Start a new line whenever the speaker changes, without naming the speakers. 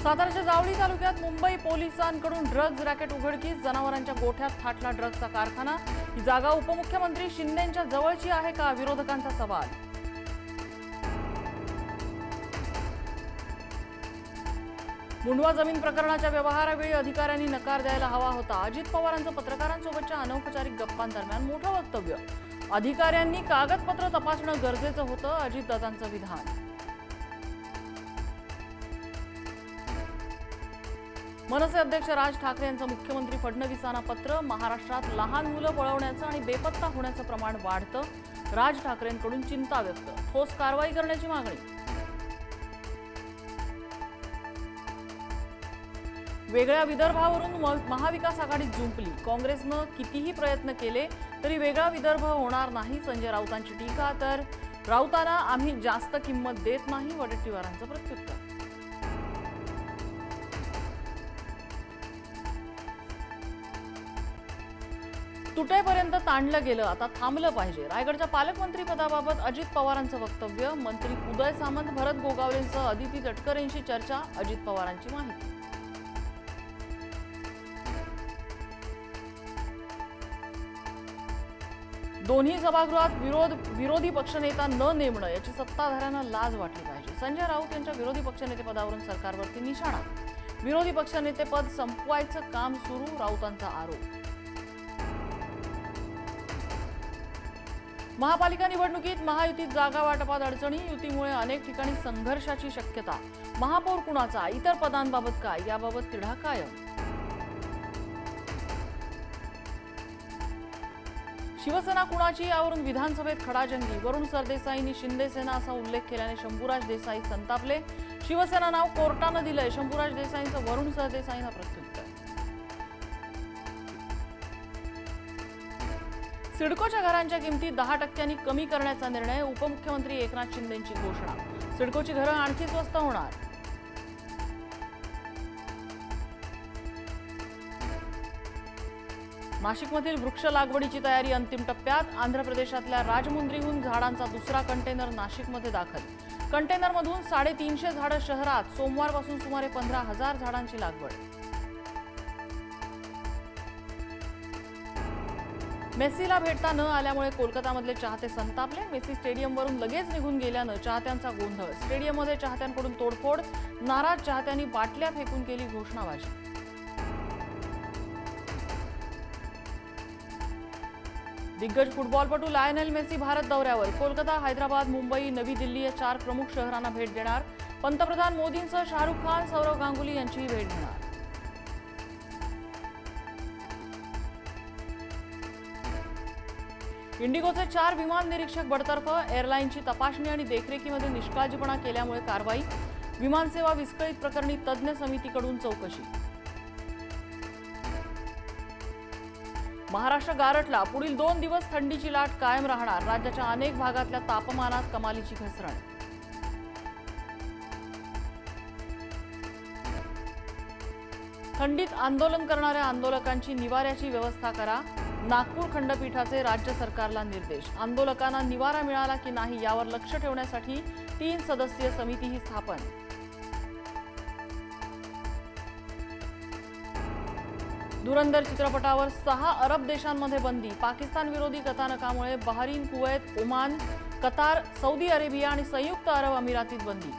साताराच्या जावळी तालुक्यात मुंबई पोलिसांकडून drugs racket उघडकीस. जनावरांच्या गोठ्यात थाटला ड्रग्जचा कारखाना. ही जागा उपमुख्यमंत्री शिंदेंच्या जवळची आहे का, विरोधकांचा सवाल. मुंडवा जमीन प्रकरणाच्या व्यवहारावेळी अधिकाऱ्यांनी नकार द्यायला हवा होता. अजित पवारांचं पत्रकारांसोबतच्या अनौपचारिक गप्पांदरम्यान मोठं वक्तव्य. अधिकाऱ्यांनी कागदपत्र तपासणं गरजेचं होतं, अजितदादांचं विधान. मनसे अध्यक्ष राज ठाकरे यांचं मुख्यमंत्री फडणवीसांना पत्र. महाराष्ट्रात लहान मुलं पळवण्याचं आणि बेपत्ता होण्याचं प्रमाण वाढतं. राज ठाकरेंकडून चिंता व्यक्त. ठोस कारवाई करण्याची मागणी. वेगळ्या विदर्भावरून महाविकास आघाडीत जुंपली. काँग्रेसनं कितीही प्रयत्न केले तरी वेगळा विदर्भ होणार नाही, संजय राऊतांची टीका. तर राऊतांना आम्ही जास्त किंमत देत नाही, वडेट्टीवारांचं प्रत्युत्तर. तुटेपर्यंत ताणलं गेलं, आता थांबलं पाहिजे. रायगडच्या पालकमंत्री पदाबाबत अजित पवारांचं वक्तव्य. मंत्री उदय सामंत, भरत गोगावलेंसह अदिती तटकरेंशी चर्चा. अजित पवारांची माहिती. दोन्ही सभागृहात विरोधी पक्षनेता न नेमणं याची सत्ताधाऱ्यांना लाज वाटली पाहिजे. संजय राऊत यांच्या विरोधी पक्षनेतेपदावरून सरकारवरती निशाणा. विरोधी पक्षनेतेपद संपवायचं काम सुरू, राऊतांचा आरोप. महापालिका निवडणुकीत महायुतीत जागा वाटपात अडचणी. युतीमुळे अनेक ठिकाणी संघर्षाची शक्यता. महापौर कुणाचा, इतर पदांबाबत काय, याबाबत तिढा कायम. शिवसेना कुणाची, यावरून विधानसभेत खडाजंगी. वरुण सरदेसाईंनी शिंदे सेना असा उल्लेख केल्याने शंभूराज देसाई संतापले. शिवसेना नाव कोर्टानं दिलंय. शंभूराज देसाईंचं वरुण सरदेसाईंना प्रत्युत्तर. सिडकोच्या घरांच्या किमती 10% कमी करण्याचा निर्णय. उपमुख्यमंत्री एकनाथ शिंदेंची घोषणा. सिडकोची घरं आणखी स्वस्त होणार. नाशिकमधील वृक्ष लागवडीची तयारी अंतिम टप्प्यात. आंध्र प्रदेशातल्या राजमुंद्रीहून झाडांचा दुसरा कंटेनर नाशिकमध्ये दाखल. कंटेनरमधून 350 झाडं शहरात. सोमवारपासून सुमारे 15,000 झाडांची लागवड. मेसीला भेटता न आल्यामुळे कोलकातामधले चाहते संतापले. मेसी स्टेडियमवरून लगेच निघून गेल्यानं चाहत्यांचा गोंधळ. स्टेडियममध्ये चाहत्यांकडून तोडफोड. नाराज चाहत्यांनी बाटल्या फेकून केली घोषणाबाजी. दिग्गज फुटबॉलपटू लायनेल मेसी भारत दौऱ्यावर. कोलकाता, हैदराबाद, मुंबई, नवी दिल्ली या 4 प्रमुख शहरांना भेट देणार. पंतप्रधान मोदींसह शाहरुख खान, सौरव गांगुली यांचीही भेट घेणार. इंडिगोचे 4 विमान निरीक्षक बडतर्फ. एअरलाईनची तपासणी आणि देखरेखीमध्ये निष्काळजीपणा केल्यामुळे कारवाई. विमानसेवा विस्कळीत प्रकरणी तज्ज्ञ समितीकडून चौकशी. महाराष्ट्र गारठला. पुढील 2 दिवस थंडीची लाट कायम राहणार. राज्याच्या अनेक भागातल्या तापमानात कमालीची घसरण. थंडीत आंदोलन करणाऱ्या आंदोलकांची निवाऱ्याची व्यवस्था करा. नागपूर खंडपीठाचे राज्य सरकारला निर्देश. आंदोलकांना निवारा मिळाला की नाही यावर लक्ष ठेवण्यासाठी 3 सदस्यीय समितीही स्थापन. धुरंधर चित्रपटावर 6 अरब देशांमध्ये बंदी. पाकिस्तान विरोधी कथानकामुळे Bahrain, Kuwait, Oman, Qatar, Saudi Arabia आणि संयुक्त अरब अमिरातीत बंदी.